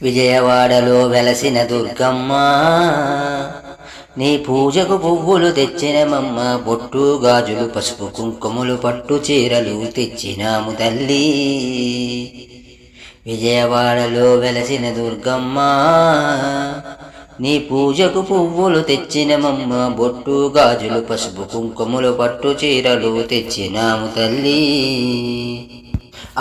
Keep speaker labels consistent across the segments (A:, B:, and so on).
A: విజయవాడలో వెలసిన దుర్గమ్మ నీ పూజకు పువ్వులు తెచ్చినమమ్మ, బొట్టు గాజులు పసుపు కుంకుమలు పట్టు చీరలు తెచ్చినాము తల్లి. విజయవాడలో వెలసిన దుర్గమ్మ నీ పూజకు పువ్వులు తెచ్చినమమ్మ, బొట్టు గాజులు పసుపు కుంకుమలు పట్టు చీరలు తెచ్చినాము తల్లి.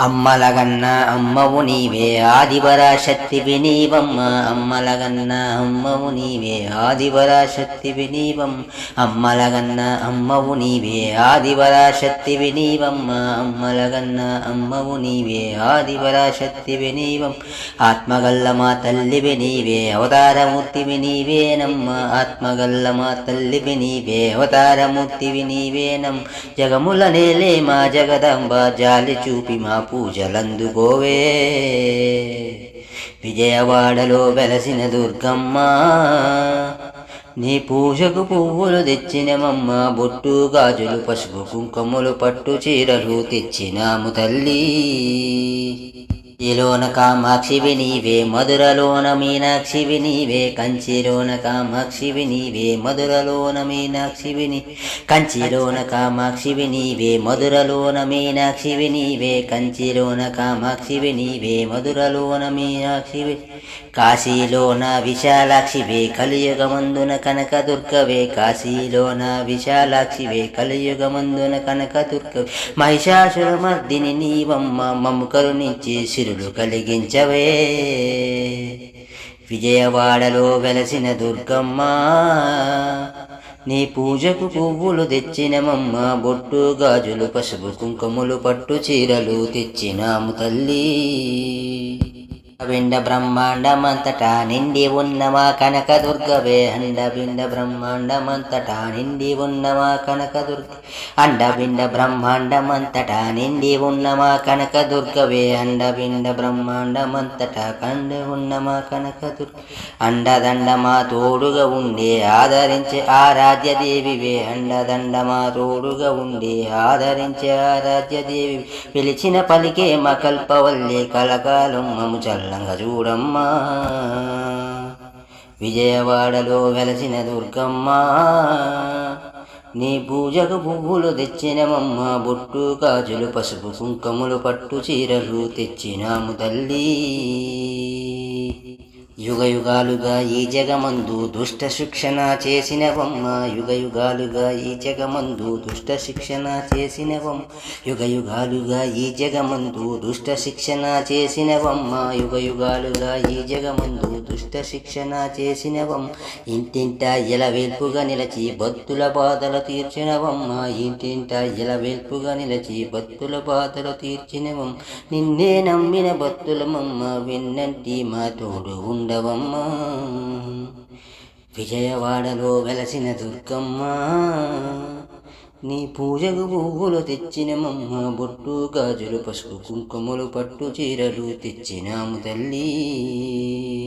A: అమ్మలగన్న అమ్మవు నీవే ఆదిపరాశక్తివి నీవమ్మ, అమ్మలగన్న అమ్మవు నీవే ఆదిపరాశక్తివి నీవమ్మ, అమ్మలగన్న అమ్మవు నీవే ఆదిపరాశక్తివి నీవమ్మ, అమ్మలగన్న అమ్మవు నీవే ఆదిపరాశక్తివి నీవమ్మ. ఆత్మగల్ల మా తల్లివి నీవే అవతారమూర్తివి నీవేనమ్మ, ఆత్మగల్ల మా తల్లివి నీవే అవతారమూర్తివి నీవేనం. జగముల నేలే మా జగదంబ జాలి చూపి మా పూజలందుకోవే. విజయవాడలో వెలసిన దుర్గమ్మ నీ పూజకు పువ్వులు తెచ్చినమమ్మ, బొట్టు గాజులు పసుపు కుంకుమలు పట్టు చీరలు తెచ్చినాము తల్లి. కంచిలోన కామాక్షివి నీవే మధురలోన మీనాక్షివి నీవే, కంచిలోన కామాక్షివి నీవే మధురలోన మీనాక్షివి నీ, కంచిలోన కామాక్షివి నీవే మధురలోన మీనాక్షివి నీవే, కంచిలోన కామాక్షివి నీవే మధురలోన మీనాక్షివి. కాశీలోన విశాలాక్షివే కలియుగమందున కనకదుర్గవే, కాశీలోన విశాలాక్షివే కలియుగమందున కనకదుర్గవే. మహిషాసురమర్దిని నీవమ్మ మమ్ము కరుణించి సిరులు కలిగించవే. విజయవాడలో వెలసిన దుర్గమ్మ నీ పూజకు పువ్వులు తెచ్చినమమ్మ, బొట్టు గాజులు పసుపు కుంకుమలు పట్టు చీరలు తెచ్చినాము తల్లి. అండపిండ బ్రహ్మాండమంతటా నిండి ఉన్నమా కనకదుర్గవే, అండపిండ బ్రహ్మాండమంతటా నిండి ఉన్నమా కనకదుర్గ, అండపిండ బ్రహ్మాండమంతటా నిండి ఉన్నమా కనకదుర్గవే, అండపిండ బ్రహ్మాండమంతటా కండి ఉన్నమా కనకదుర్గ. అండదండమా తోడుగా ఉండే ఆదరించే ఆరాధ్య దేవివే, అండదండమా తోడుగా ఉండే ఆదరించే ఆరాధ్య దేవి. పిలిచిన పలికే మా కల్పవల్లి కలకాలం మము చల్లంగా చూడమ్మా. విజయవాడలో వెలసిన దుర్గమ్మ నీ పూజకు పువ్వులు తెచ్చినమమ్మ, బొట్టు గాజులు పసుపు కుంకుమలు పట్టు చీరలు తెచ్చినాము తల్లి. యుగ యుగాలుగా ఈ జగమందు దుష్ట శిక్షణ చేసినవమ్మ, యుగ యుగాలుగా ఈ జగమందు దుష్ట శిక్షణ చేసినవమ్మ, యుగ యుగాలుగా ఈ జగమందు దుష్ట శిక్షణ చేసినవమ్మ, యుగ యుగాలుగా ఈ జగమందు దుష్ట శిక్షణ చేసినవమ్మ. ఇంటింట ఎలవేల్పుగా నిలచి భక్తుల బాధలు తీర్చినవమ్మ, ఇంటింట ఎలవేల్పుగా నిలచి భక్తుల బాధలు తీర్చినవమ్మ. నిన్నే నమ్మిన భక్తులమమ్మ విన్నంటి మా తోడు ఉండవమ్మ. విజయవాడలో వెలసిన దుర్గమ్మ నీ పూజకు పువ్వులు తెచ్చినమమ్మ, బొట్టు గాజులు పసుపు కుంకుమలు పట్టు చీరలు తెచ్చినాము తల్లి.